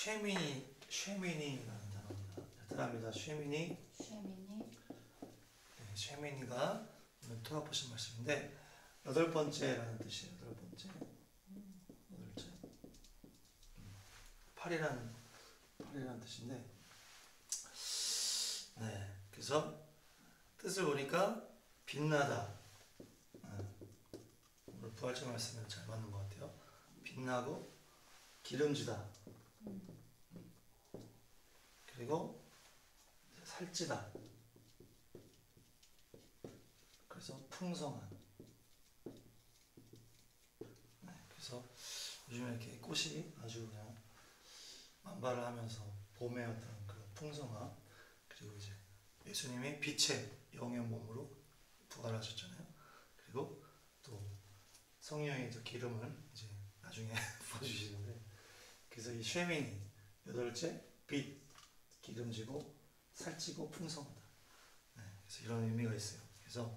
쉐미니라는 단어입니다. 베트남이다. 쉐미니. 네, 쉐미니가 오늘 토라 보신 말씀인데 여덟 번째라는 뜻이에요. 여덟 번째. 여덟째. 8이라는 뜻인데, 네, 그래서 뜻을 보니까 빛나다. 오늘 부활절 말씀에 잘 맞는 것 같아요. 빛나고 기름지다. 그리고 살찌다. 그래서 풍성한. 네, 그래서 요즘에 이렇게 꽃이 아주 그냥 만발을 하면서 봄의 어떤 그 풍성함, 그리고 이제 예수님이 빛의 영의 몸으로 부활하셨잖아요. 그리고 또 성령의 기름을 이제 나중에 부어주시는데, 그래서 이 쉐미니 여덟째 빛, 기름지고 살찌고 풍성하다. 네, 그래서 이런 의미가 있어요. 그래서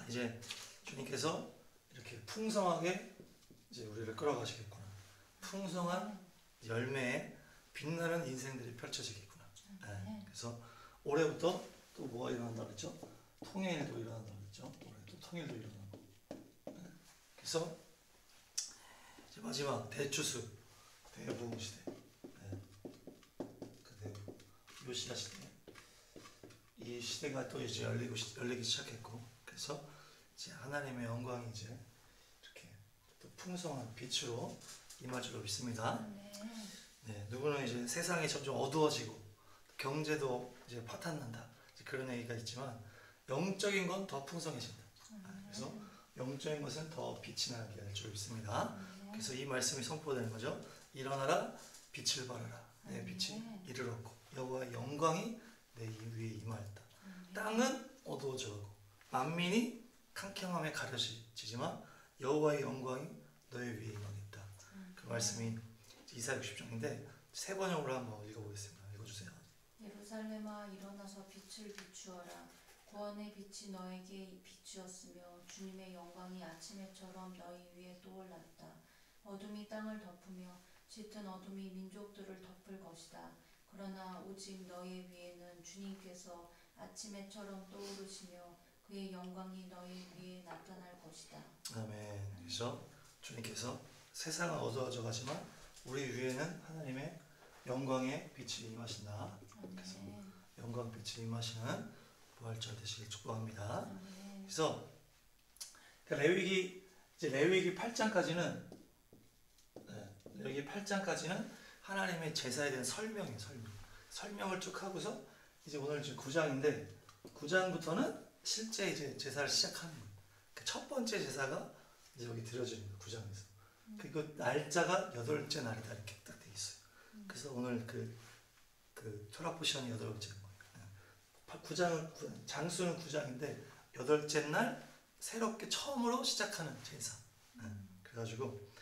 이제 주님께서 이렇게 풍성하게 이제 우리를 끌어가시겠구나. 풍성한 열매에 빛나는 인생들이 펼쳐지겠구나. 네, 그래서 올해부터 또 뭐가 일어난다 그랬죠? 통일도 일어난다 그랬죠? 올해도 통일도 일어나고. 네, 그래서 이제 마지막 대추수 대부흥 시대. 네, 그 대부 요시야 시대. 이 시대가 또 이제 열리기 시작했고, 그래서 이제 하나님의 영광이 이제 이렇게 또 풍성한 빛으로 임할 줄로 믿습니다. 네, 누구는 이제 세상이 점점 어두워지고 경제도 이제 파탄난다, 이제 그런 얘기가 있지만 영적인 건 더 풍성해진다. 그래서 영적인 것은 더 빛이 나게 할 줄 믿습니다. 그래서 이 말씀이 선포되는 거죠. 일어나라, 빛을 발하라. 내 빛이 이르렀고 여호와의 영광이 내 위에 임하였다. 땅은 어두워져가고 만민이 캄캄함에 가려지지만 여호와의 영광이 너의 위에 임하겠다. 그 말씀이 이사야 60장인데 세 번역으로 한번 읽어보겠습니다. 읽어주세요. 예루살렘아 일어나서 빛을 비추어라. 구원의 빛이 너에게 비추었으며 주님의 영광이 아침해처럼 너희 위에 떠올랐다. 어둠이 땅을 덮으며 짙은 어둠이 민족들을 덮을 것이다. 그러나 오직 너희 위에는 주님께서 아침해처럼 떠오르시며 그의 영광이 너희 위에 나타날 것이다. 아멘. 그래서 주님께서 세상은 어두워져 가지만 우리 위에는 하나님의 영광의 빛이 임하신다. 그래서 영광 빛이 임하시는 부활절 되시길 축복합니다. 그래서 레위기 8장까지는 레위기 8장까지는 하나님의 제사에 대한 설명이에요. 설명을 쭉 하고서 이제 오늘 지금 9장인데 9장부터는 실제 이제 제사를 시작하는 거예요. 그 첫 번째 제사가 이제 여기 드려지는 거예요. 9장에서. 그리고 날짜가 8째 날이다 이렇게 딱 돼 있어요. 그래서 오늘 그 토라포션이 8번째인 거예요. 9장은 장수는 9장인데 8째 날 새롭게 처음으로 시작하는 제사. 그래가지고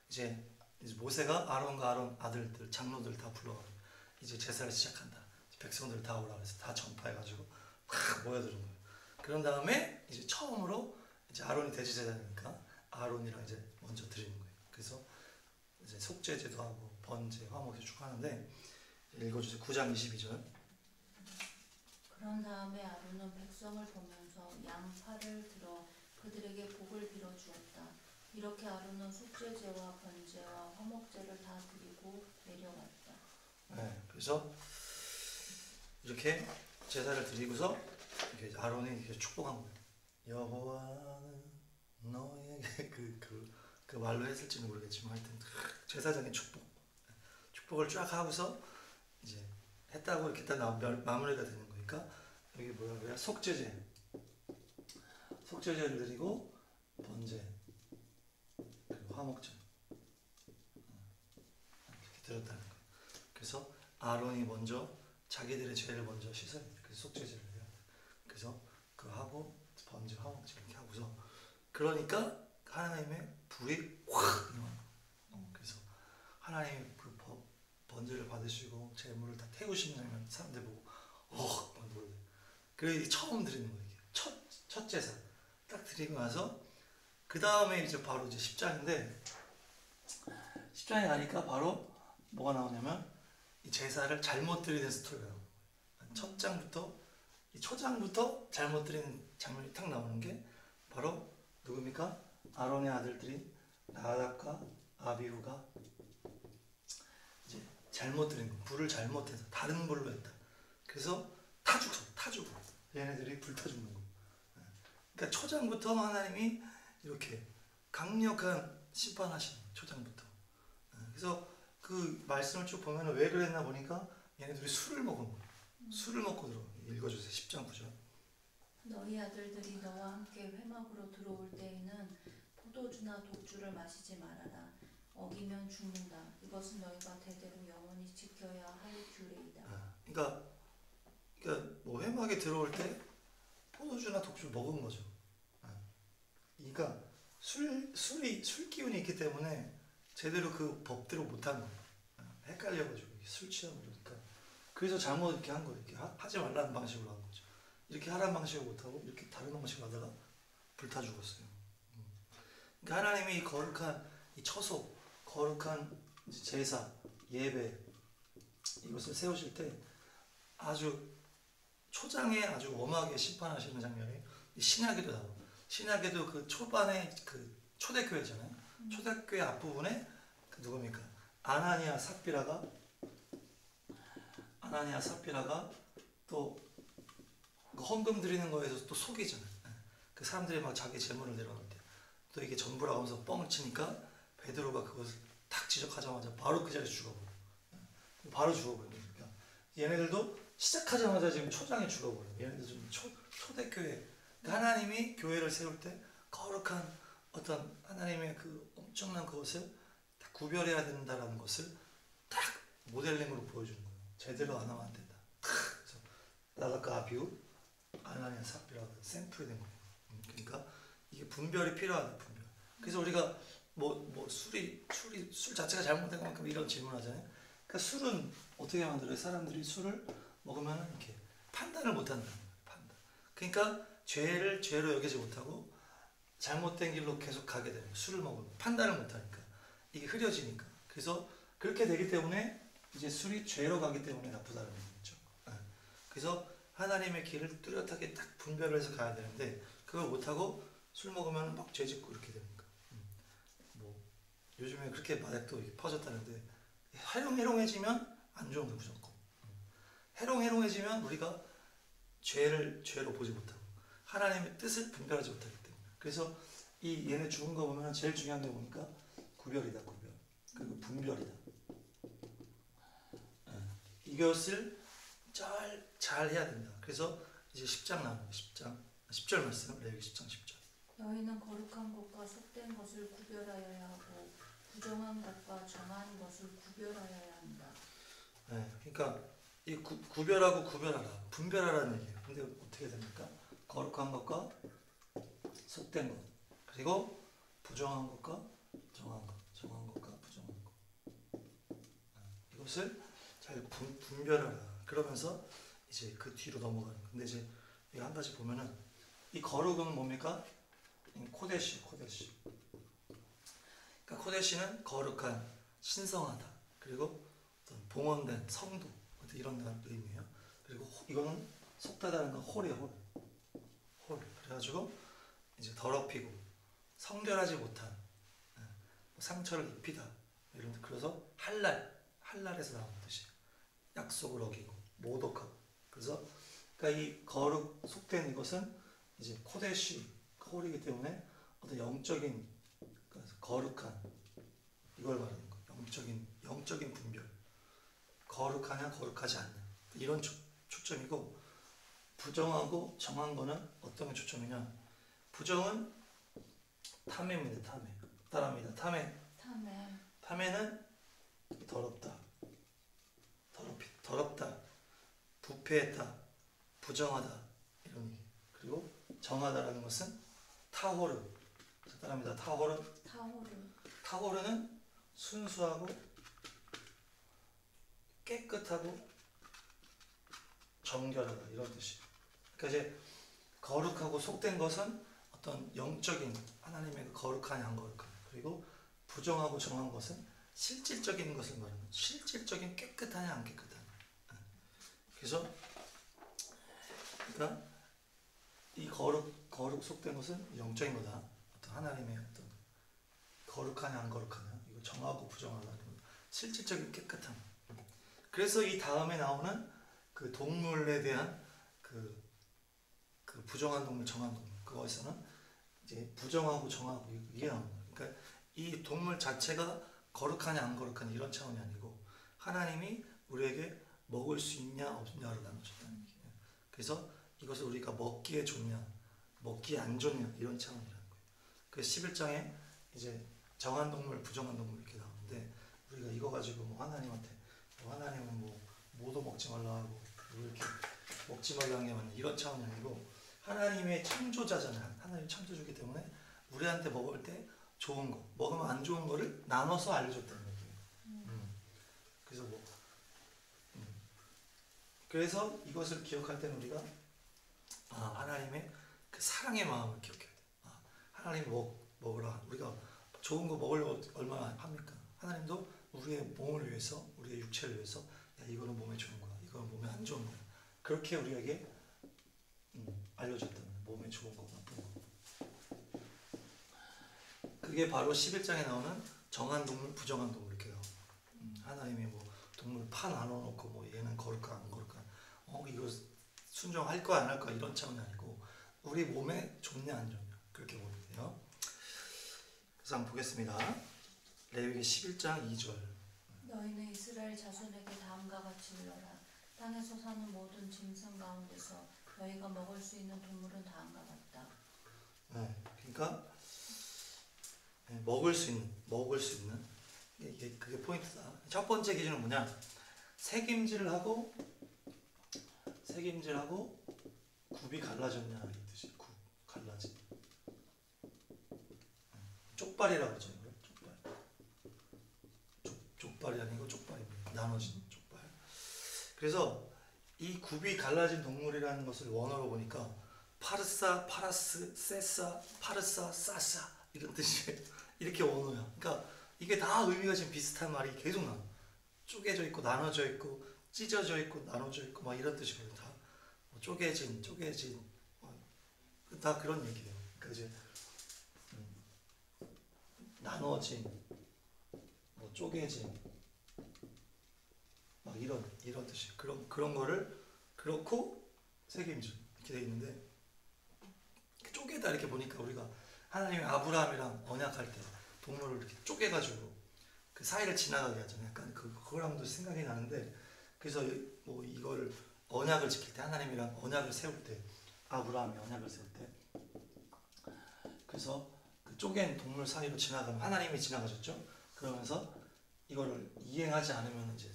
이제 모세가 아론과 아론 아들들 장로들 다 불러가지고 이제 제사를 시작한다. 백성들 다 오라 그래서 다 전파해가지고 막 모여드는 거예요. 그런 다음에 이제 처음으로 이제 아론이 대제사장이니까 아론이랑 이제 먼저 드리는 거예요. 그래서 이제 속죄제도 하고 번제, 화목제 쭉 하는데 읽어주세요. 9장 22절. 그런 다음에 아론은 백성을 보면서 양팔을 들어 그들에게 복을 빌어 주었다. 이렇게 아론은 속죄제와 번제와 화목제를 다 드리고 내려왔다. 네, 그래서 이렇게 제사를 드리고서 이렇게 아론이 이렇게 축복한 거예요. 여호와는 너에게 그 말로 했을지는 모르겠지만 하여튼 제사장의 축복을 쫙 하고서 이제 했다고 이렇게 딱 마무리가 되는 거니까 여기 뭐라 그래요? 속죄제를 드리고 번제 그리고 화목제 이렇게 드렸다는 거예요. 그래서 아론이 먼저 자기들의 죄를 먼저 씻어야 돼요. 그래서 속죄제를 해야 돼요. 그래서 그거 하고 번제, 화목제 이렇게 하고서 그러니까 하나님의 불이 확 임하는 거예요. 그래서 하나님 그 번제를 받으시고 재물을 다 태우시는 사람들 보고 막 놀래. 그래 처음 드리는 거예요. 첫 제사 딱 드리고 나서 그 다음에 이제 바로 이제 10장인데 10장에 가니까 바로 뭐가 나오냐면 이 제사를 잘못 드리는 스토리가 나와요. 첫 장부터 이 초장부터 잘못 드리는 장면이 탁 나오는 게 바로 누굽니까? 아론의 아들들인 나답과 아비후가 이제 잘못 드린 거, 불을 잘못해서 다른 불로 했다. 그래서 타 죽어. 얘네들이 불타 죽는 거. 그러니까 초장부터 하나님이 이렇게 강력한 심판하시는 거예요. 초장부터. 그래서 그 말씀을 쭉 보면 왜 그랬나 보니까 얘네들이 술을 먹은 거예요. 술을 먹고 들어. 읽어주세요. 10장 9절. 너희 아들들이 너와 함께 회막으로 들어올 때에는 포도주나 독주를 마시지 말아라. 어기면 죽는다. 이것은 너희가 대대로 영원히 지켜야 할 규례이다. 그러니까 뭐 회막에 들어올 때 포도주나 독주 먹은 거죠. 그러니까 술 기운이 있기 때문에 제대로 그 법대로 못한 거예요. 헷갈려가지고 술 취하고 그러니까. 그래서 잘못 이렇게 한 거예요. 이렇게 하지 말라는 방식으로 한 거죠. 이렇게 하라는 방식으로 못하고 이렇게 다른 방식으로 하다가 불타 죽었어요. 그러니까 하나님이 이 거룩한 이 처소, 거룩한 제사, 예배 이것을 세우실 때 아주 초장에 아주 엄하게 심판하시는 장면이 신약에도 나와요. 신약에도 그 초반에 그 초대교회잖아요. 초대교회 앞부분에 그 누굽니까? 아나니아 삽비라가 또 헌금 드리는 거에서 또 속이잖아요. 그 사람들이 막 자기 재물을 내려놓을 때 또 이게 전부라고 하면서 뻥을 치니까 베드로가 그것을 탁 지적하자마자 바로 그 자리에 죽어버려요. 바로 죽어버려요. 그러니까 얘네들도 시작하자마자 지금 초장에 죽어버려요. 얘네들 좀 초대교회. 하나님이 교회를 세울 때 거룩한 어떤 하나님의 그 엄청난 그것을 다 구별해야 된다라는 것을 딱 모델링으로 보여주는 거예요. 제대로 안 하면 안 된다. 그래서 나답과 아비후, 아나니아 삽비라고 샘플이 된 거예요. 그러니까 이게 분별이 필요하다. 분별. 그래서 우리가 술 자체가 잘못된 것만큼 이런 질문하잖아요. 그러니까 술은 어떻게 만들어요? 사람들이 술을 먹으면 이렇게 판단을 못한다는 거예요. 판단. 그러니까 죄를 죄로 여기지 못하고 잘못된 길로 계속 가게 되는 거예요. 술을 먹으면 판단을 못하니까 이게 흐려지니까. 그래서 그렇게 되기 때문에 이제 술이 죄로 가기 때문에 나쁘다는 거죠. 그래서 하나님의 길을 뚜렷하게 딱 분별을 해서 가야 되는데 그걸 못하고 술 먹으면 막 죄짓고 이렇게 되니까. 뭐 요즘에 그렇게 마약도 퍼졌다는데 해롱해롱해지면 안 좋은 거 무조건. 해롱해롱해지면 우리가 죄를 죄로 보지 못하고 하나님의 뜻을 분별하지 못하기 때문에. 그래서 이 얘네 죽은 거 보면 제일 중요한 게 보니까 구별이다. 구별. 그리고 분별이다. 이것을 잘 해야 된다. 그래서 이제 10장 나옵니다. 10절 말씀, 레위기 10장 10절. 너희는 거룩한 것과 속된 것을 구별하여야 하고 부정한 것과 정한 것을 구별하여야 한다. 그러니까 이 구별하고 구별하라, 분별하라는 얘기예요. 근데 어떻게 됩니까? 거룩한 것과 속된 것, 그리고 부정한 것과 정한 것, 정한 것과 부정한 것. 이것을 잘 분별하라. 그러면서 이제 그 뒤로 넘어가는. 근데 이제 한 가지 보면은 이 거룩은 뭡니까? 코데시. 그러니까 코데시는 거룩한, 신성하다. 그리고 어떤 봉헌된 성도, 이런 의미예요. 그리고 이거는 속다다는 건 홀이에요. 홀. 그래가지고 이제 더럽히고 성결하지 못한 상처를 입히다. 이런. 그래서 할랄에서 나오는 뜻이에요. 약속을 어기고 모독하고. 그래서 그러니까 이 거룩 속된 이것은 이제 코데시 홀이기 때문에 어떤 영적인 거룩한 이걸 말하는 거예요. 영적인 분별. 거룩하냐 거룩하지 않냐 이런 초점이고, 부정하고 정한 거는 어떤 게 초점이냐? 부정은 탐매입니다. 따라합니다. 탐매는 더럽다, 부패했다, 부정하다 이런 얘기. 그리고 정하다라는 것은 타호르. 따라합니다. 타호르는 순수하고 깨끗하고 정결하다 이런 뜻이에요. 그러니까 이제 거룩하고 속된 것은 어떤 영적인 하나님의 거룩하냐 안 거룩하냐, 그리고 부정하고 정한 것은 실질적인 것을 말하는 거죠. 실질적인 깨끗하냐 안 깨끗하냐. 그래서 그러니까 이 거룩 속된 것은 영적인 거다. 어떤 하나님의 어떤 거룩하냐 안 거룩하냐 이거 정하고 부정하는 실질적인 깨끗함. 그래서 이 다음에 나오는 그 동물에 대한 그 부정한 동물, 정한 동물 그거에서는 이제 부정하고 정하고 이게 나오는 거예요. 그러니까 이 동물 자체가 거룩하냐 안 거룩하냐 이런 차원이 아니고 하나님이 우리에게 먹을 수 있냐 없냐로 나눠줬다는 얘기예요. 그래서 이것을 우리가 먹기에 좋냐 먹기에 안 좋냐 이런 차원이라는 거예요. 그래서 11장에 이제 정한 동물, 부정한 동물 이렇게 나오는데 우리가 이거 가지고 뭐 하나님한테 하나님은 뭐 뭐도 먹지 말라 하고 왜 이렇게 먹지 말라는 게 맞냐 이런 차원이 아니고 하나님의 창조자잖아요. 하나님 창조주기 때문에 우리한테 먹을 때 좋은 거 먹으면 안 좋은 거를 나눠서 알려줬다는 얘기예요. 그래서 그래서 이것을 기억할 때는 우리가 하나님의 그 사랑의 마음을 기억해야 돼. 하나님 먹으라. 우리가 좋은 거 먹으려고 얼마나 합니까? 하나님도 우리의 몸을 위해서, 우리의 육체를 위해서 야, 이거는 몸에 좋은 거야. 이거는 몸에 안 좋은 거야. 그렇게 우리에게 알려줬다는 거야. 몸에 좋은 거, 나쁜 거. 그게 바로 11장에 나오는 정한 동물, 부정한 동물 이렇게 나와. 하나님이 뭐 동물 파 나눠놓고 뭐 얘는 거룩한 안 거룩한 이거 순종할 거야 안 할 거야 이런 차원이 아니고 우리 몸에 좋냐 안 좋냐 그렇게 보면 돼요. 그래서 한번 보겠습니다. 레위기 11장 2절 너희는 이스라엘 자손에게 다음과 같이 일러라. 땅에서 사는 모든 짐승 가운데서 너희가 먹을 수 있는 동물은 다음과 같다. 네, 그러니까 먹을 수 있는 이게 그게 포인트다. 첫 번째 기준은 뭐냐? 색임질을 하고 굽이 갈라졌냐 이 뜻이 갈라진 쪽발이라고 그러죠. 족발이 아니고 쪽발입니다. 나눠진 족발. 그래서 이 굽이 갈라진 동물이라는 것을 원어로 보니까 파르사, 파라스, 세사, 파르사, 사사 이런 뜻이에요. 이렇게 원어야. 그러니까 이게 다 의미가 지금 비슷한 말이 계속 나와. 쪼개져 있고 나눠져 있고 찢어져 있고 나눠져 있고 막 이런 뜻이거든요. 다 쪼개진 다 그런 얘기예요. 그러니까 이제 나눠진 뭐 쪼개진 막 이런 뜻이 그런 거를 그렇고 색임질 이렇게 돼 있는데 쪼개다 이렇게 보니까 우리가 하나님이 아브라함이랑 언약할 때 동물을 이렇게 쪼개가지고 그 사이를 지나가게 하잖아요. 약간 그거랑도 생각이 나는데 그래서 뭐 이거를 언약을 지킬 때 하나님이랑 언약을 세울 때 아브라함이 언약을 세울 때 그래서 그 쪼갠 동물 사이로 지나가면 하나님이 지나가셨죠. 그러면서 이거를 이행하지 않으면 이제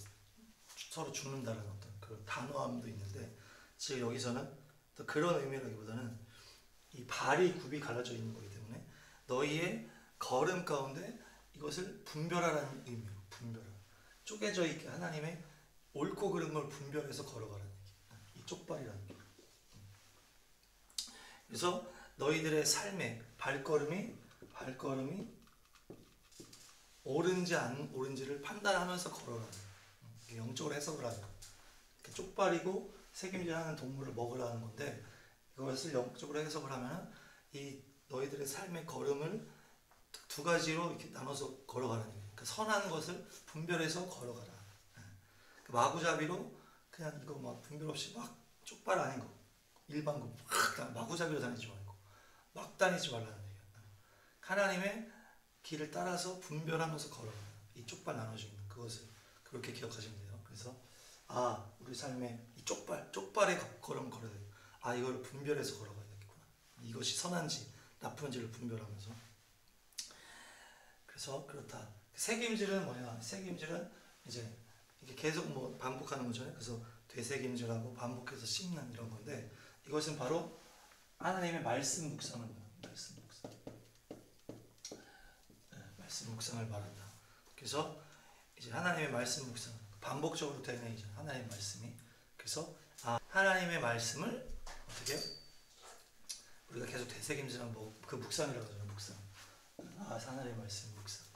서로 죽는다는 어떤 그 단호함도 있는데 지금 여기서는 또 그런 의미라기보다는 이 발이 굽이 갈라져 있는 거기 때문에 너희의 걸음 가운데 이것을 분별하라는 의미로 분별하라. 쪼개져 있게 하나님의 옳고 그른 걸 분별해서 걸어가라는 얘기. 이 쪽발이라는 게. 그래서 너희들의 삶의 발걸음이 옳은지 안 옳은지를 판단하면서 걸어라. 영적으로 해석을 하죠. 쪽발이고 색임질하는 동물을 먹으라는 건데 이것을 영적으로 해석을 하면 이 너희들의 삶의 걸음을 두 가지로 이렇게 나눠서 걸어가라는 얘기예요. 그러니까 선한 것을 분별해서 걸어가라. 그 마구잡이로 그냥 이거 막 분별 없이 막 쪽발 아닌 거 일반고 막 마구잡이로 다니지 말고 막 다니지 말라는 얘기예요. 하나님의 길을 따라서 분별하면서 걸어가라. 이 쪽발 나눠주는 그것을 그렇게 기억하시면 돼요. 그래서 우리 삶에 이 쪽발의 걸음 걸어야 돼요. 이걸 분별해서 걸어가야 되겠구나. 이것이 선한지 나쁜지를 분별하면서. 그래서 그렇다. 색임질은 뭐냐? 색임질은 이제 이게 계속 뭐 반복하는 거잖아요. 그래서 되새김질하고 반복해서 씹는 이런 건데 이것은 바로 하나님의 말씀 묵상을 말합니다. 말씀 묵상을 말한다. 그래서 이제 하나님의 말씀 묵상 반복적으로 되는 이제 하나님의 말씀이 그래서 하나님의 말씀을 어떻게 우리가 계속 되새김질하면 그 묵상이라고 하잖아요. 묵상. 하나님의 말씀 묵상.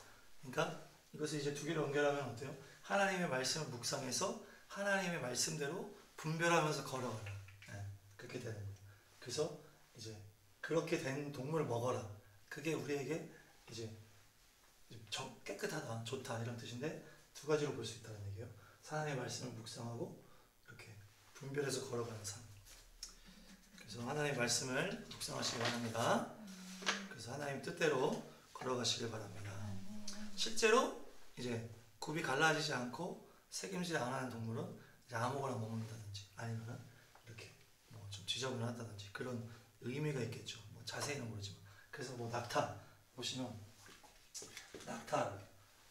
그러니까 이것을 이제 두 개를 연결하면 어때요? 하나님의 말씀을 묵상해서 하나님의 말씀대로 분별하면서 걸어가라. 네, 그렇게 되는 거예요. 그래서 이제 그렇게 된 동물을 먹어라. 그게 우리에게 이제 깨끗하다, 좋다 이런 뜻인데 두 가지로 볼 수 있다는 얘기예요. 하나님의 말씀을 묵상하고 이렇게 분별해서 걸어가는 삶. 그래서 하나님의 말씀을 묵상하시기 바랍니다. 그래서 하나님 뜻대로 걸어가시길 바랍니다. 실제로 이제 굽이 갈라지지 않고 새김질 안 하는 동물은 이제 아무거나 먹는다든지 아니면은 이렇게 뭐 좀 지저분하다든지 그런 의미가 있겠죠. 뭐 자세히는 모르지만. 그래서 뭐 낙타 보시면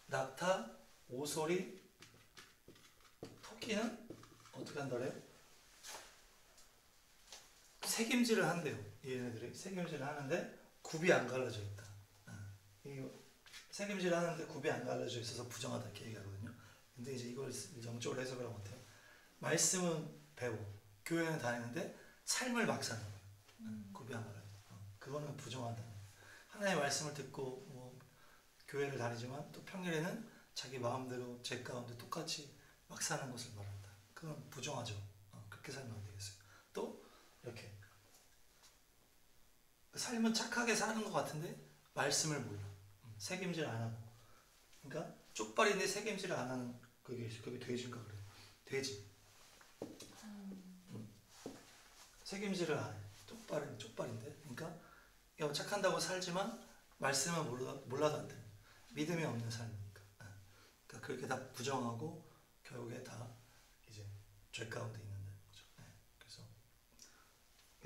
낙타, 오소리, 토끼는 어떻게 한다래요? 새김질을 한대요. 얘네들이 새김질을 하는데 굽이 안 갈라져 있다. 이 새김질을 하는데 굽이 안 갈라져 있어서 부정하다 이렇게 얘기하거든요. 근데 이제 이걸 영적으로 해석을 하면 어때요? 말씀은 배워, 교회는 다니는데 삶을 막 사는 거예요. 굽이 안 갈라져. 그거는 부정한다. 하나님의 말씀을 듣고 뭐 교회를 다니지만 또 평일에는 자기 마음대로 제 가운데 똑같이 막 사는 것을 말한다. 그건 부정하죠. 그렇게 살면 안 되겠어요. 또 이렇게 삶은 착하게 사는 것 같은데 말씀을 몰라. 새김질 안 하고. 그러니까 쪽발인데 새김질을 안 하는 그게 돼지인가 그래요. 돼지. 새김질을 안 해. 쪽발인데. 그러니까 착한다고 살지만 말씀은 몰라도 안 돼. 믿음이 없는 삶이니까. 그러니까 그렇게 다 부정하고 결국에 다 이제 죄 가운데 있는 거죠. 그래서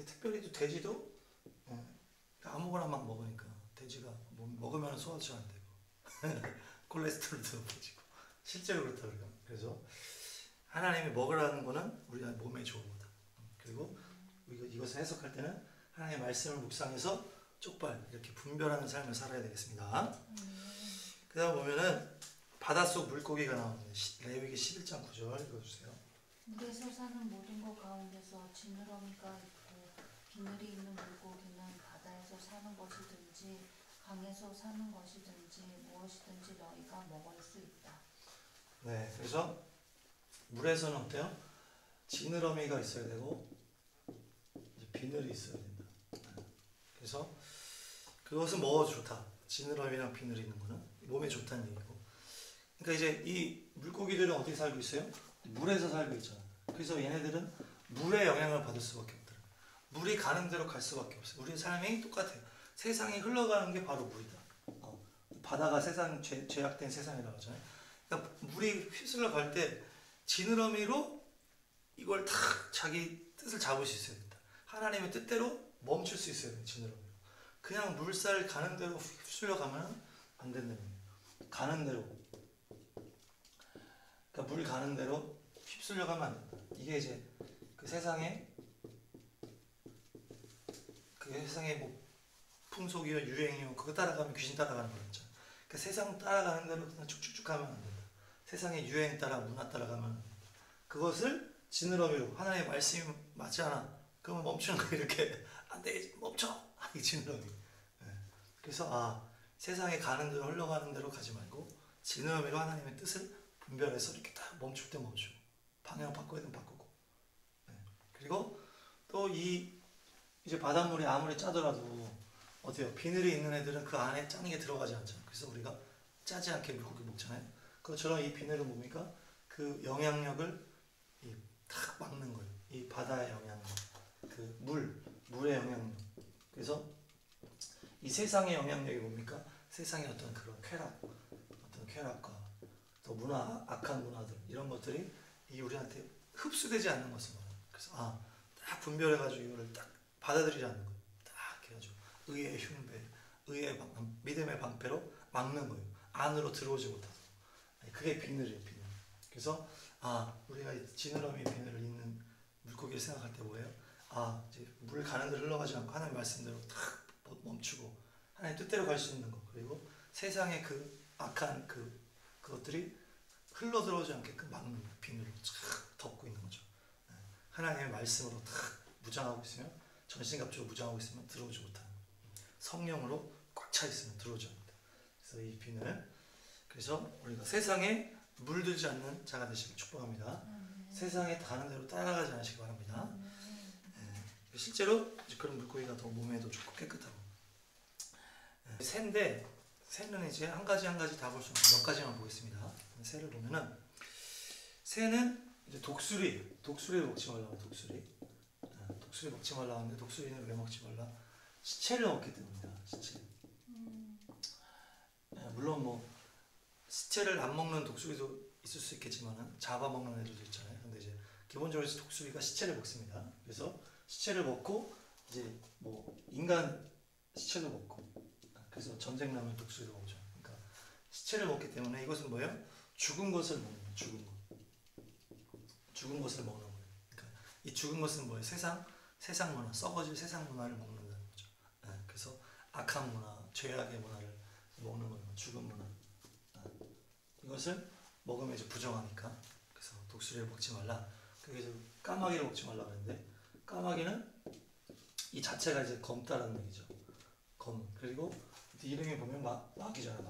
특별히 또 돼지도 아무거나 막 먹으니까 돼지가 먹으면 소화도 잘 안 되고 콜레스테롤도 높아지고 실제로 그렇다고 그래요. 그래서 하나님이 먹으라는 거는 우리 몸에 좋은 거다. 그리고 이것을 해석할 때는 하나님의 말씀을 묵상해서 쪽발 이렇게 분별하는 삶을 살아야 되겠습니다. 그 다음 보면은 바닷속 물고기가 나오는데 레위기 11장 9절 읽어주세요. 물에서 사는 모든 것 가운데서 지느러미가 있고 비늘이 있는 물고기는 바다에서 사는 것이든지 강에서 사는 것이든지 무엇이든지 너희가 먹을 수 있다. 네, 그래서 물에서는 어때요? 지느러미가 있어야 되고 이제 비늘이 있어야 된다. 그래서 그것은 먹어도 좋다. 지느러미랑 비늘이 있는 거는 몸에 좋다는 얘기고. 그러니까 이제 이 물고기들은 어떻게 살고 있어요? 물에서 살고 있잖아. 그래서 얘네들은 물의 영향을 받을 수밖에 없더라. 물이 가는 대로 갈 수밖에 없어요. 우리 삶이 똑같아요. 세상이 흘러가는 게 바로 물이다. 바다가 죄악된 세상이라고 하잖아요. 그러니까 물이 휩쓸러 갈 때 지느러미로 이걸 다 자기 뜻을 잡을 수 있어야 된다. 하나님의 뜻대로 멈출 수 있어야 돼. 지느러미로. 그냥 물살 가는 대로 휩쓸려 가면 안 된다는 거예요. 가는 대로. 그러니까 물 가는 대로 휩쓸려 가면 안 된다. 이게 이제 그 세상의 뭐 풍속이요 유행이요 그거 따라가면 귀신 따라가는 거였죠. 그러니까 세상 따라가는 대로 그냥 쭉쭉쭉 가면 안 된다. 세상의 유행 따라 문화 따라가면 안 된다. 그것을 지느러미로 하나님의 말씀이 맞지 않아. 그러면 멈추는 거 이렇게 안 돼. 멈춰. 이 지느러미. 그래서 세상에 가는 대로 흘러가는 대로 가지 말고 지느러미로 하나님의 뜻을 분별해서 이렇게 딱 멈출 때 멈추고 방향 바꿔야 되면 바꾸고. 그리고 또 이제 바닷물이 아무리 짜더라도 어때요? 비늘이 있는 애들은 그 안에 짜는 게 들어가지 않잖아요. 그래서 우리가 짜지 않게 물고기 먹잖아요. 그것처럼 이 비늘은 뭡니까? 그 영향력을 탁 막는 거예요. 이 바다의 영향력, 그 물의 영향력. 그래서 이 세상의 영향력이 뭡니까? 세상의 어떤 그런 쾌락과 또 악한 문화들 이런 것들이 우리한테 흡수되지 않는 것을 말합니다. 그래서 딱 분별해가지고 이거를 딱 받아들이지 않는 거예요. 딱 해가지고 의의 흉배, 믿음의 방패로 막는 거예요. 안으로 들어오지 못하고. 그게 비늘이에요, 비늘. 그래서 우리가 지느러미 비늘을 잇는 물고기를 생각할 때 뭐예요? 이제 물 가는 데로 흘러가지 않고 하나님 말씀대로 탁 멈추고 하나님 뜻대로 갈 수 있는 거. 그리고 세상의 그 악한 그것들이 흘러 들어오지 않게끔 막는 비늘을 쫙 덮고 있는 거죠. 하나님의 말씀으로 탁 무장하고 있으면 전신갑주로 무장하고 있으면 들어오지 못하는 거예요. 성령으로 꽉 차 있으면 들어오지 않는다. 그래서 이 비늘. 그래서 우리가 세상에 물들지 않는 자가 되시길 축복합니다. 세상에 다른 대로 따라가지 않으시기 바랍니다. 실제로 그런 물고기가 더 몸에도 좋고 깨끗하고. 새인데 새는 이제 한 가지 다 볼 수 없는 몇 가지만 보겠습니다. 새를 보면은 새는 이제 독수리를 먹지 말라고 독수리 먹지 말라고 하는데 독수리는 왜 먹지 말라? 시체를 먹기 때문입니다. 시체. 물론 뭐 시체를 안 먹는 독수리도 있을 수 있겠지만은 잡아먹는 애들도 있잖아요. 근데 이제 기본적으로 독수리가 시체를 먹습니다. 그래서 시체를 먹고 이제 뭐 인간 시체도 먹고, 그래서 전쟁 나면 독수리도 먹죠. 그러니까 시체를 먹기 때문에 이것은 뭐예요? 죽은 것을 먹는 거예요. 죽은 것을 먹는 거예요. 그러니까 이 죽은 것은 뭐예요? 세상 문화, 썩어질 세상 문화를 먹는다는 거죠. 그래서 악한 문화, 죄악의 문화를 먹는 거예요. 죽은 문화. 이것을 먹으면 이제 부정하니까. 그래서 독수리를 먹지 말라. 그래서 까마귀를 먹지 말라 그랬는데, 까마귀는 이 자체가 이제 검다라는 얘기죠. 검. 그리고 이름에 보면 마귀잖아,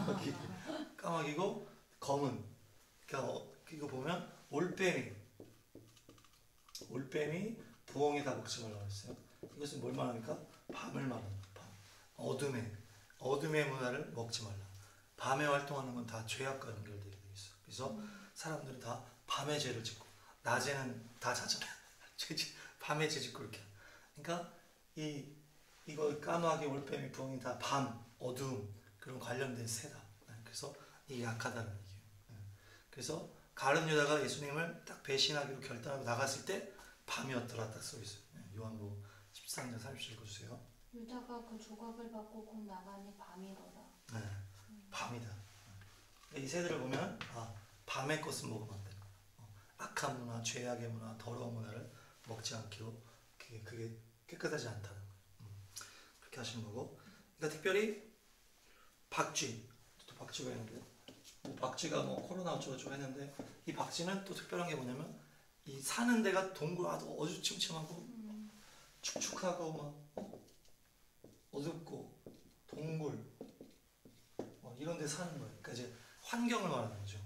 마귀. 까마귀고 검은. 그러니까 이거 보면 올빼미, 부엉이 다 먹지 말라고 했어요. 이것은 뭘 말합니까? 밤을 말합니다. 밤. 어둠의 문화를 먹지 말라. 밤에 활동하는 건 다 죄악과 연결되게 돼 있어. 그래서 사람들은 다 밤에 죄를 짓고 낮에는 다 자잖아요. 밤에 죄 짓고 이렇게. 그러니까 이거 까마귀, 올빼미, 부엉이 다 밤, 어두움 그런 관련된 새다. 그래서 이게 약하다는 얘기예요. 그래서 가룟 유다가 예수님을 딱 배신하기로 결단하고 나갔을 때 밤이었더라 딱 써 있어요. 요한복음 13장 30절 읽어주세요. 유다가 그 조각을 받고 곧 나가니 밤이더라. 네, 밤이다. 이 새들을 보면 밤의 것은 먹으면 안 된다. 악한 문화, 죄악의 문화, 더러운 문화를 먹지 않기로 그게 깨끗하지 않다는 거예요. 그렇게 하시는 거고. 그러니까 특별히 박쥐가 있는데, 박쥐가 뭐 코로나 어쩌고저쩌고 했는데, 이 박쥐는 또 특별한 게 뭐냐면 이 사는 데가 동굴하고 어두침침하고 축축하고 막 어둡고 동굴 이런 데 사는 거예요. 그러니까 이제 환경을 말하는 거죠.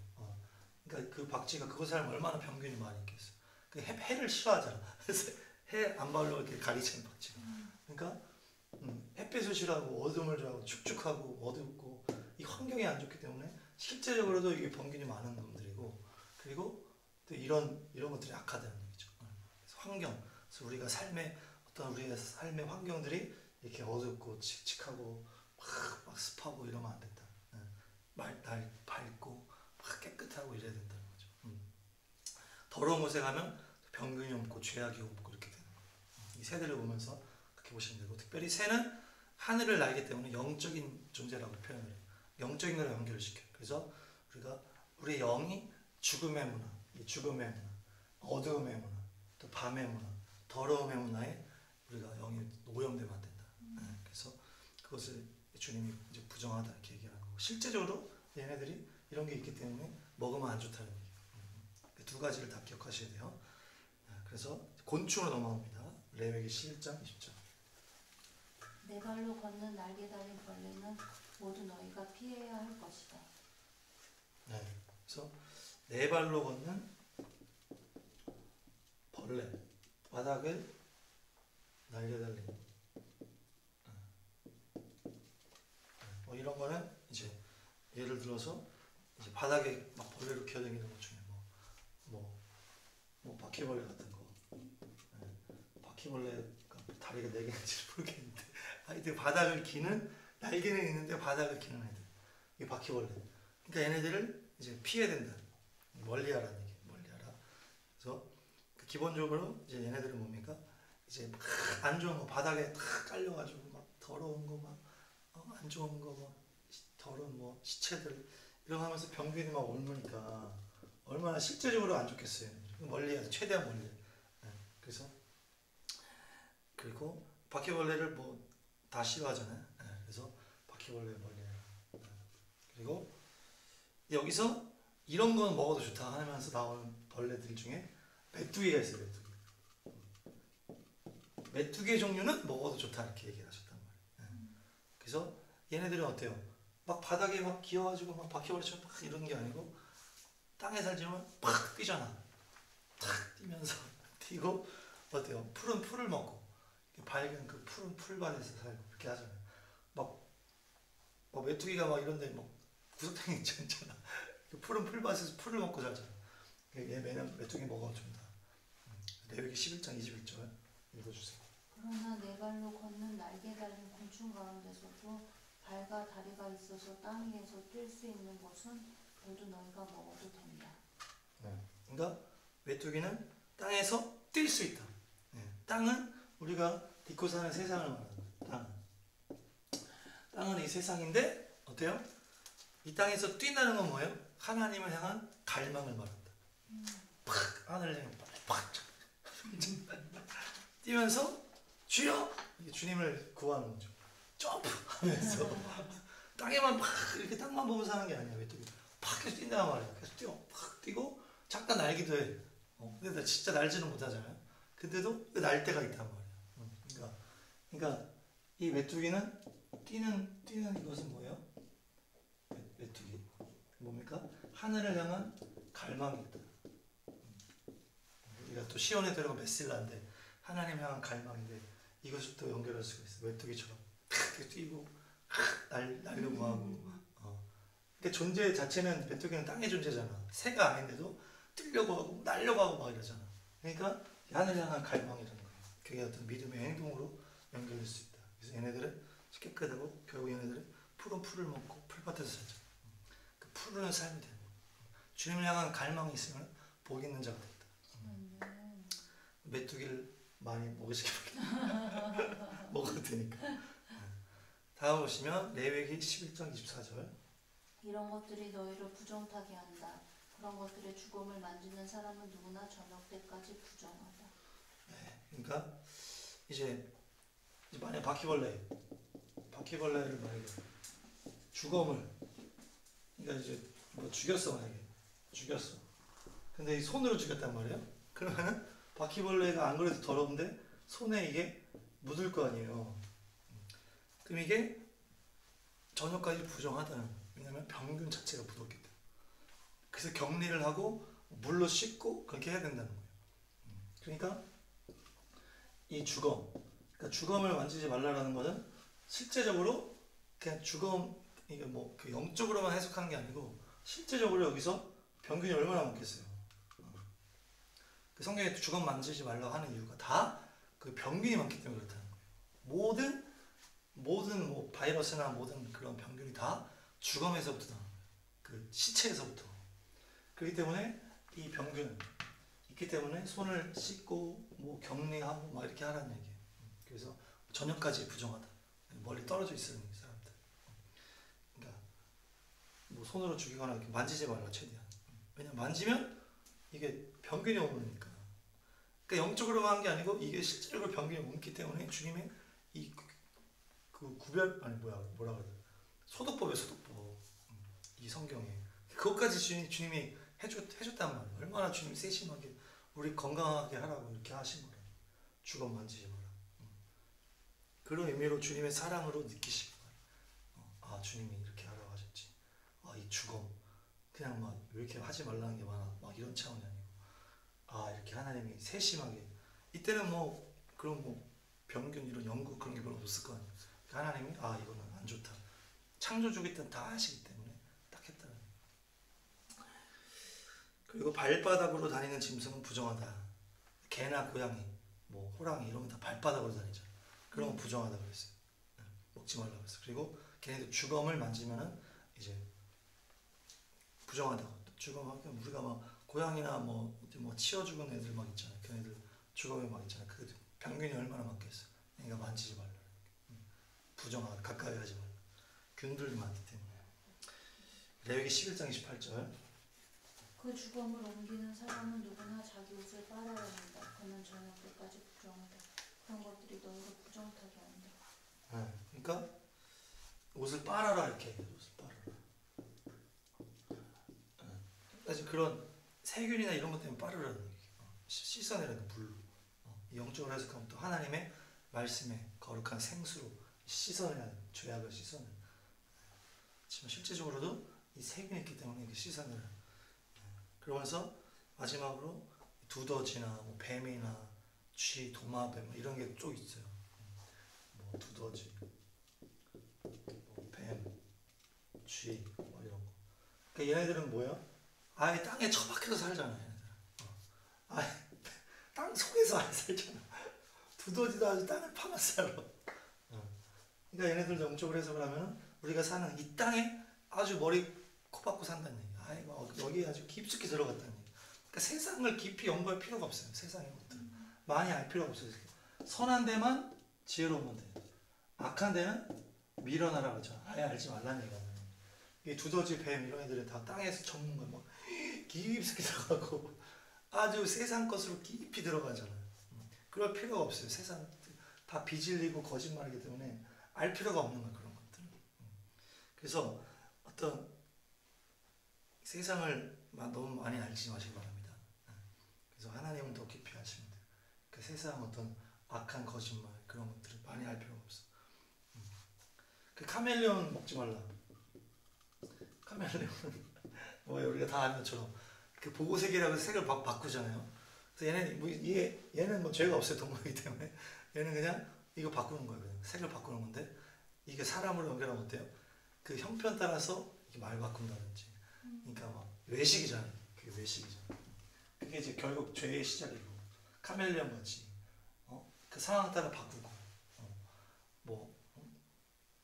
그러니까 그 박쥐가 그곳에 살면 얼마나 병균이 많이 있겠어요. 그 해를 싫어하잖아. 그래서 해 안 발로 이렇게 가리치는 박쥐가. 그러니까 햇빛을 싫어하고 어둠을 좋아하고 축축하고 어둡고 이 환경이 안 좋기 때문에 실제적으로도 이게 병균이 많은 놈들이고, 그리고 또 이런 것들이 악하다는 얘기죠. 그래서 환경, 그래서 우리의 삶의 환경들이 이렇게 어둡고 칙칙하고 막 습하고 이러면 안 된다. 날 밝고 막 깨끗하고 이래야 된다는 거죠. 더러운 곳에 가면 병균이 없고 죄악이 없고 이렇게 되는 거예요. 이 새들을 보면서 그렇게 보시면 되고, 특별히 새는 하늘을 날기 때문에 영적인 존재라고 표현을 해요. 영적인 거랑 연결을 시켜요. 그래서 우리의 영이 죽음의 문화, 어두움의 문화, 또 밤의 문화, 더러움의 문화에 우리가 영이 오염되면 안 된다. 그래서 그것을 주님이 이제 부정하다 이렇게 얘기하는 거고, 실제적으로 얘네들이 이런 게 있기 때문에 먹으면 안 좋다는 얘기예요. 두 가지를 다 기억하셔야 돼요. 그래서 곤충으로 넘어갑니다. 레위기 11장 20절. 네 발로 걷는 날개 달린 벌레는 모두 너희가 피해야 할 것이다. 네. 그래서 네 발로 걷는 벌레, 바닥을 날개 달린 뭐 이런 거는 이제 예를 들어서 이제 바닥에 막 벌레로 기어다니는 것 중에 뭐 바퀴벌레 같은 거. 바퀴벌레가 다리가 4개인지 모르겠는데 하여튼 바닥을 기는 날개는 있는데 바닥을 기는 애들, 이 바퀴벌레. 그러니까 얘네들을 이제 피해야 된다. 멀리하라는 얘기, 멀리하라. 그래서 기본적으로 이제 얘네들은 뭡니까? 이제 막 안 좋은 거 바닥에 탁 깔려가지고 막 더러운 거 막 안 좋은 거 막 더러운 뭐 시체들 이런 거 하면서 병균이 막 옮으니까 얼마나 실제적으로 안 좋겠어요. 멀리해서 최대한 멀리. 그래서 그리고 바퀴벌레를 뭐 다 싫어하잖아요. 그래서 바퀴벌레 멀리해라. 그리고 여기서 이런 건 먹어도 좋다 하면서 나오는 벌레들 중에 메뚜기가 있어요. 메뚜기 종류는 먹어도 좋다 이렇게 얘기를 하셨단 말이에요. 그래서 얘네들은 어때요? 막 바닥에 막 기어가지고 막 바퀴벌레처럼 막 이러는 게 아니고 땅에 살지만 팍 뛰잖아. 탁 뛰면서 뛰고 어때요? 푸른 풀을 먹고 밝은 그 푸른 풀밭에서 살고 이렇게 하잖아요. 막, 막 메뚜기가 막 이런데 막 구석탱이 있잖아. 그 푸른 풀밭에서 풀을 먹고 살잖아. 얘 매년 메뚜기 먹어준다. 레위기 11장 21절 읽어주세요. 그러나 네 발로 걷는 날개 달린 곤충 가운데서도 발과 다리가 있어서 땅 위에서 뛸 수 있는 것은 모두 너희가 먹어도 된다. 그러니까 메뚜기는 땅에서 뛸 수 있다. 땅은 우리가 딛고 사는 세상을 말하는 거예요. 땅은 이 세상인데 어때요? 이 땅에서 뛴다는 건 뭐예요? 하나님을 향한 갈망을 말한다. 팍 하늘을 향해 팍 뛰면서 주여! 주님을 구하는 거죠. 점프하면서 땅에만 팍 이렇게 땅만 보면서 하는 게 아니야. 메뚜기 팍 계속 뛴단 말이야. 계속 뛰어. 팍 뛰고 잠깐 날기도 해. 근데 나 진짜 날지는 못하잖아요. 근데도 날 때가 있단 말이야. 그러니까 이 메뚜기는 뛰는 이것은 뭐예요? 메뚜기 뭡니까? 하늘을 향한 갈망이 있다. 우리가 또 시온에 들어가 메실라인데 하나님 향한 갈망인데 이것을 또 연결할 수가 있어. 메뚜기처럼 뛰고 날려고 하고. 근데 존재 자체는 메뚜기는 땅의 존재잖아. 새가 아닌데도 뛰려고 하고 날려고 하고 막 이러잖아. 그러니까 하늘 향한 갈망이라는 거예요. 그게 어떤 믿음의 행동으로 연결될 수 있다. 그래서 얘네들은 깨끗하고 결국 얘네들은 푸른 풀을 먹고 풀밭에서 살죠. 그 푸른 삶이 되는 거예요. 주님을 향한 갈망이 있으면 복 있는 자가 된다. 메뚜기를 많이 먹으시기 바랍니다. 먹어도 되니까. 다음 보시면 레위기 11장 24절. 이런 것들이 너희를 부정타게 한다. 그런 것들의 죽음을 만지는 사람은 누구나 저녁 때까지 부정하다. 그러니까 이제 만약 바퀴벌레를 만약에 주검을 그러니까 이제 뭐 죽였어. 만약에 죽였어. 근데 이 손으로 죽였단 말이에요. 그러면은 바퀴벌레가 안 그래도 더러운데 손에 이게 묻을 거 아니에요. 그럼 이게 저녁까지 부정하다는 거예요. 왜냐하면 병균 자체가 묻었기 때문에. 그래서 격리를 하고 물로 씻고 그렇게 해야 된다는 거예요. 그러니까 이 주검, 그러니까 주검을 만지지 말라라는 것은 실제적으로 그냥 주검 이게 뭐 그 영적으로만 해석하는 게 아니고 실제적으로 여기서 병균이 얼마나 많겠어요. 그 성경에 주검 만지지 말라고 하는 이유가 다 그 병균이 많기 때문에 그렇다는 거예요. 모든 뭐 바이러스나 모든 그런 병균이 다 주검에서부터 나오는 거예요. 그 시체에서부터. 그렇기 때문에 이 병균은 있기 때문에 손을 씻고 뭐 격리하고 막 이렇게 하라는 얘기예요. 그래서 저녁까지 부정하다. 멀리 떨어져 있는 사람들. 그러니까 뭐 손으로 죽이거나 이렇게 만지지 말라 최대한. 왜냐면 만지면 이게 병균이 오니까. 그러니까 영적으로만 한 게 아니고 이게 실제적으로 병균이 옮기 때문에 주님의 이 그 구별 아니 뭐라 그러더라 소독법이에요. 소독법. 이 성경에 그것까지 주님이 해줬단 말이에요. 얼마나 주님이 세심하게 우리 건강하게 하라고 이렇게 하신 거라. 주검 만지지 마라. 그런 의미로 주님의 사랑으로 느끼시고 아 주님이 이렇게 하라고 하셨지. 아 이 주검 그냥 막 이렇게 하지 말라는 게 많아. 막 이런 차원이 아니고 아 이렇게 하나님이 세심하게 이때는 뭐 그런 뭐 병균 이런 연구 그런 게 별로 없을 거 아니에요. 하나님이 아 이거는 안 좋다. 창조주기 때는 다 하시기 때문에 딱 했다는 거예요. 그리고 발바닥으로 다니는 짐승은 부정하다. 개나 고양이, 뭐 호랑이 이런 거 다 발바닥으로 다니죠. 그런 건 부정하다 그랬어요. 먹지 말라고 했어요. 그리고 걔네들 주검을 만지면은 이제 부정하다고. 주검 우리가 막 고양이나 뭐 치워 죽은 애들 막 있잖아요. 걔네들 주검에 막 있잖아요. 그 병균이 얼마나 많겠어요. 그러니까 만지지 말라. 부정하다. 가까이 하지 말라. 균들이 많기 때문에. 레위기 11장 28절. 그 주검을 옮기는 사람은 누구나 자기 옷을 빨아야 한다. 그는 저녁 때까지 부정하다. 그런 것들이 너희를 부정타게 한다. 그러니까 옷을 빨아라 이렇게 옷을 빨아라. 사실 그런 세균이나 이런 것 때문에 빨으라는 얘기예요. 씻어내라는 물로. 영적으로 해석하면 또 하나님의 말씀에 거룩한 생수로 씻어내는 죄악을 씻어내는. 하지만 실제적으로도 이 세균이 있기 때문에 이게 씻어내요. 그러면서 마지막으로 두더지나 뭐 뱀이나 쥐, 도마뱀 뭐 이런 게 쭉 있어요. 뭐 두더지, 뭐 뱀, 쥐, 뭐 이런 거. 그러니까 얘네들은 뭐야? 아예 땅에 처박혀서 살잖아요. 얘네들. 아예 땅 속에서 아예 살잖아. 두더지도 아주 땅을 파면서 살아. 그러니까 얘네들 영적으로 해석을 하면 우리가 사는 이 땅에 아주 머리 코박고 산다는 얘기. 아이고 여기 아주 깊숙이 들어갔다는 얘기. 그러니까 세상을 깊이 연구할 필요가 없어요. 세상의 것들 많이 알 필요가 없어요. 선한 데만 지혜로우면 돼. 악한 데는 밀어나라 그러죠. 아예 알지 말라는 얘기야. 이 두더지, 뱀 이런 애들은 다 땅에서 전문가 막 깊숙이 들어가고 아주 세상 것으로 깊이 들어가잖아요. 그럴 필요가 없어요. 세상 다 비질리고 거짓말이기 때문에 알 필요가 없는 거야 그런 것들. 그래서 어떤 세상을 너무 많이 알지 마시기 바랍니다. 그래서 하나님은 더 깊이 아시면 돼요. 그 세상 어떤 악한 거짓말 그런 것들을 많이 알 필요가 없어. 그 카멜레온 먹지 말라. 카멜레온은 뭐 우리가 다 아는 것처럼 그 보고색이라고 해서 색을 바꾸잖아요. 그래서 얘는 뭐 죄가 없어요. 동물이기 때문에 얘는 그냥 이거 바꾸는 거예요. 그냥 색을 바꾸는 건데 이게 사람으로 연결하면 어때요? 그 형편 따라서 이게 말 바꾼다든지 그러니까 막 외식이잖아요. 그게 외식이잖아요. 그게 이제 결국 죄의 시작이고 카멜레온 같이 그 상황 따라 바꾸고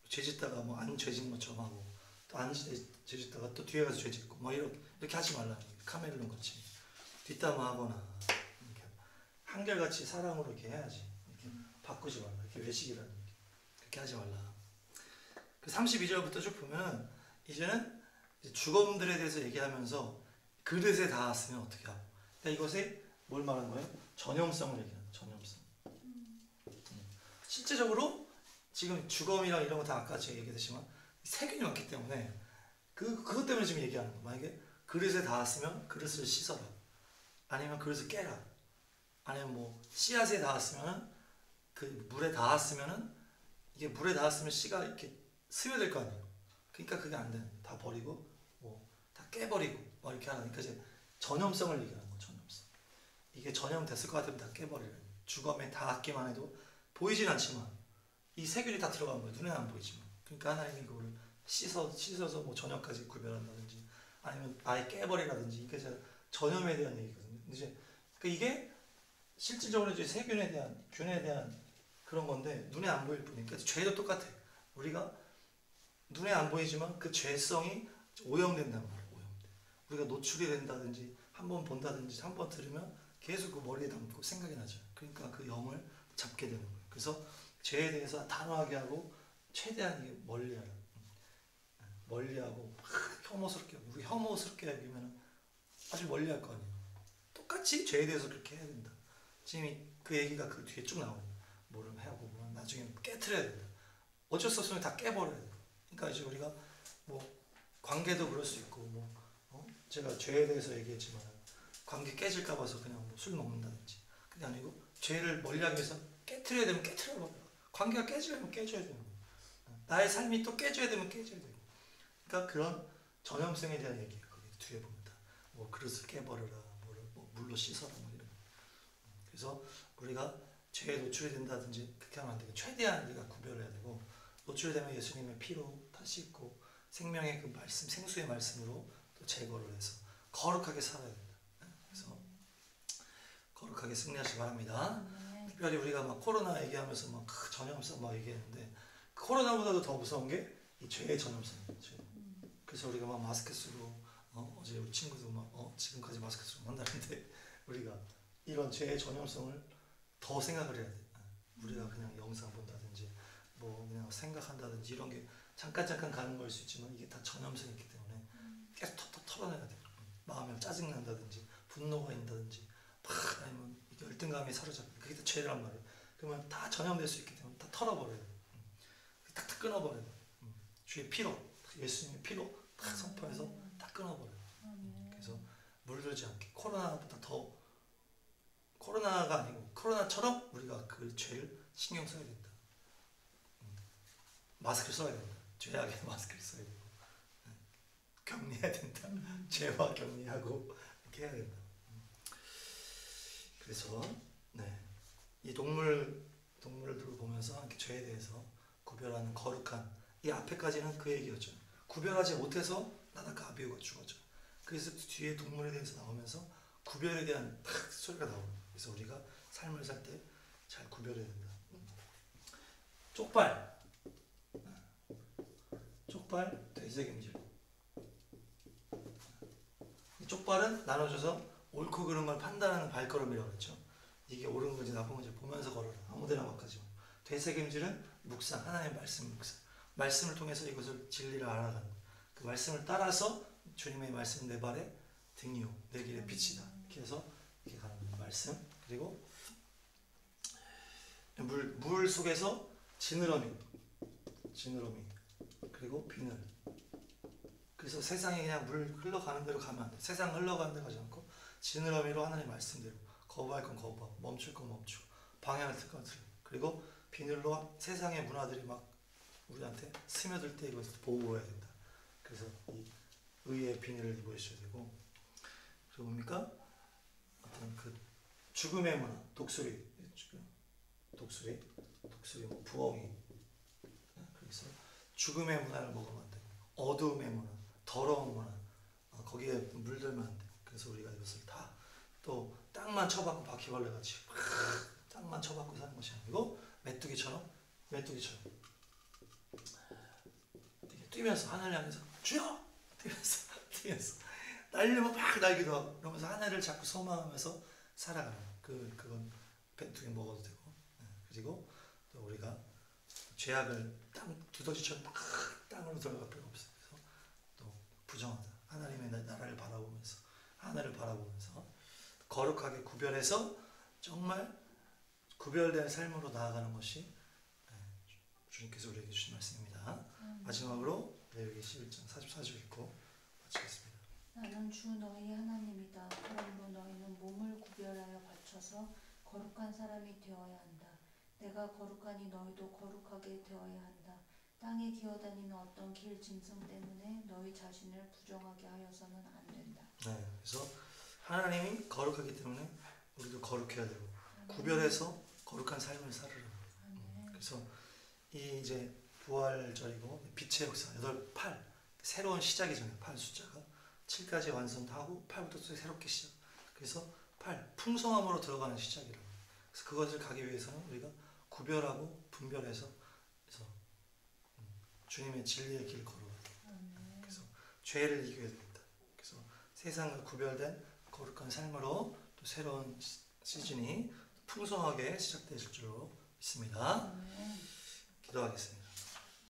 죄짓다가 뭐 안 죄진 것처럼 하고 또 안 죄짓다가 또 뒤에 가서 죄짓고 뭐 이렇게 하지 말라는 얘기예요. 카멜레온 같이 뒷담화하거나 이렇게 한결같이 사랑으로 이렇게 해야지. 이렇게 바꾸지 말라. 이렇게 외식이라는 얘기. 그렇게 하지 말라. 그 32절부터 쭉 보면 이제는 죽음들에 대해서 얘기하면서 그릇에 닿았으면 어떻게 하고. 그러니까 이것에 뭘 말하는 거예요? 전염성을 얘기하는 거예요. 전염성. 실제적으로 지금 주검이랑 이런 거 다 아까 제가 얘기했지만 세균이 많기 때문에 그것 때문에 지금 얘기하는 거예요. 만약에 그릇에 닿았으면 그릇을 씻어라. 아니면 그릇을 깨라. 아니면 뭐 씨앗에 닿았으면 그 물에 닿았으면은 이게 물에 닿았으면 씨가 이렇게 스며들 거 아니에요. 그러니까 그게 안 되는 거예요. 다 버리고 뭐 다 깨버리고 뭐 이렇게 하니까 이제 전염성을 얘기하는 거예요. 전염성. 이게 전염됐을 것 같으면 다 깨버리는 거예요. 주검에 닿았기만 해도 보이진 않지만 이 세균이 다 들어간 거예요. 눈에는 안 보이지만. 그러니까 하나님이 그거를 씻어서 뭐 전염까지 구별한다든지 아니면 아예 깨버리라든지 이게 전염에 대한 얘기거든요. 이제 그러니까 이게 실질적으로 이제 세균에 대한 균에 대한 그런 건데 눈에 안 보일 뿐이니까 죄도 똑같아. 우리가 눈에 안 보이지만 그 죄성이 오염된단 말이에요. 오염돼. 우리가 노출이 된다든지 한 번 본다든지 한 번 들으면 계속 그 머리에 담고 생각이 나죠. 그러니까 그 영을 잡게 되는 거예요. 그래서 죄에 대해서 단호하게 하고 최대한 이게 멀리하라. 멀리하고 막 혐오스럽게 우리 혐오스럽게 여기면 아주 멀리할 거 아니에요. 똑같이 죄에 대해서 그렇게 해야 된다. 지금 그 얘기가 그 뒤에 쭉 나오는 뭐를 하고 보면 나중에 깨트려야 된다. 어쩔 수 없으면 다 깨버려야 돼. 그러니까 이제 우리가 뭐 관계도 그럴 수 있고 제가 죄에 대해서 얘기했지만 관계 깨질까 봐서 그냥 뭐 술 먹는다든지 그게 아니고 죄를 멀리하기 위해서 깨트려야 되면 깨트려버려. 관계가 깨지려면 깨져야 되는 거예요. 나의 삶이 또 깨져야 되면 깨져야 되고. 그러니까 그런 전염성에 대한 얘기예요. 거기 뒤에 보면 다. 뭐 그릇을 깨버려라, 뭐 물로 씻어라, 뭐 이런. 그래서 우리가 죄에 노출이 된다든지 그렇게 하면 안 되고 최대한 우리가 구별해야 되고 노출되면 예수님의 피로 다 씻고 생명의 그 말씀, 생수의 말씀으로 또 제거를 해서 거룩하게 살아야 된다. 그래서 거룩하게 승리하시기 바랍니다. 특별히 우리가 막 코로나 얘기하면서 막 전염성 막 얘기했는데 코로나보다도 더 무서운 게 이 죄의 전염성이에요. 죄. 그래서 우리가 막 마스크 쓰고 어제 우리 친구도 막 지금까지 마스크 쓰고 한다는데 우리가 이런 죄의 전염성을 더 생각을 해야 돼. 우리가 그냥 영상 본다든지 뭐 그냥 생각한다든지 이런 게 잠깐 가는 걸 수 있지만 이게 다 전염성이 있기 때문에 계속 톡톡 털어내야 돼. 마음에 짜증 난다든지 분노가 있다든지 아니면 열등감이 사로잡혀. 그게 다 죄란 말이에요. 그러면 다 전염될 수 있기 때문에 다 털어버려야 돼. 탁탁 끊어버려야 돼. 주의 피로, 예수님의 피로 탁 선포해서 다 끊어버려요. 그래서 물들지 않게 코로나보다 더 코로나가 아니고 코로나처럼 우리가 그 죄를 신경 써야 된다. 마스크를 써야 된다. 죄악에 마스크를 써야 되고 격리해야 된다. 죄와 격리하고 이렇게 해야 된다. 그래서 네, 이 동물들을 보면서 이렇게 죄에 대해서 구별하는 거룩한 이 앞에까지는 그 얘기였죠. 구별하지 못해서 나다카 아비후가 죽었죠. 그래서 뒤에 동물에 대해서 나오면서 구별에 대한 탁 소리가 나오는 거예요. 그래서 우리가 삶을 살 때 잘 구별해야 된다. 쪽발, 돼지새김질. 이 쪽발은 나눠줘서 옳고 그른 걸 판단하는 발걸음이라고 그랬죠. 이게 옳은 건지 나쁜 건지 보면서 걸어라. 아무데나 막 가지 마. 돼지새김질은 묵상, 하나님의 말씀 묵상. 말씀을 통해서 이것을 진리를 알아가는 그 말씀을 따라서 주님의 말씀 내 발에 등이요 내 길에 빛이다. 이렇게 해서 이렇게 가는 말씀. 그리고 물 속에서 지느러미 그리고 비늘. 그래서 세상에 그냥 물 흘러가는 대로 가면 안 돼. 세상 흘러가는 대로 가지 않고 지느러미로 하나님 말씀대로 거부할 건 거부하고 멈출 건 멈추고 방향을 틀 건 틀고 그리고 비늘로 세상의 문화들이 막 우리한테 스며들 때 이것을 보호해야 된다. 그래서 이 의의 비늘을 입어야 되고 그리고 뭡니까? 어떤 그 죽음의 문화, 독수리, 뭐 부엉이. 그래서 죽음의 문화를 먹으면 안 돼. 어두움의 문화, 더러운 문화, 거기에 물들면 안 돼. 그래서 우리가 이것을 다 또 땅만 쳐박고 바퀴벌레 같이 땅만 쳐박고 사는 것이 아니고 메뚜기처럼 뛰면서 하늘 향해서 주여! 뛰면서 날리면 막 날기도 하고 그러면서 하늘을 자꾸 소망하면서 살아가는 그건 메뚜기 먹어도 되고 그리고 또 우리가 죄악을 두더지처럼 막 땅으로 들어갈 필요가 없어요. 그래서 또 부정하다. 하나님의 나라를 바라보면서 하늘을 바라보면서 거룩하게 구별해서 정말 구별된 삶으로 나아가는 것이 주님께서 우리에게 주신 말씀입니다. 마지막으로 레위기 11장 44절 읽고 마치겠습니다. 나는 주 너희 하나님이다. 그러므로 너희는 몸을 구별하여 바쳐서 거룩한 사람이 되어야 한다. 내가 거룩하니 너희도 거룩하게 되어야 한다. 땅에 기어다니는 어떤 길 짐승 때문에 너희 자신을 부정하게 하여서는 안 된다. 네, 그래서 하나님이 거룩하기 때문에 우리도 거룩해야 되고 구별해서 거룩한 삶을 살으라. 그래서 이 이제 부활절이고 빛의 역사 8 새로운 시작이잖아요. 8 숫자가 7까지 완성하고 8부터 또 새롭게 시작. 그래서 8 풍성함으로 들어가는 시작이라고. 그래서 그것을 가기 위해서는 우리가 구별하고 분별해서 그래서 주님의 진리의 길을 걸어가야 돼요. 그래서 죄를 이겨야 됩니다. 그래서 세상과 구별된 거룩한 삶으로 또 새로운 시즌이 풍성하게 시작되실 줄로 믿습니다. 기도하겠습니다.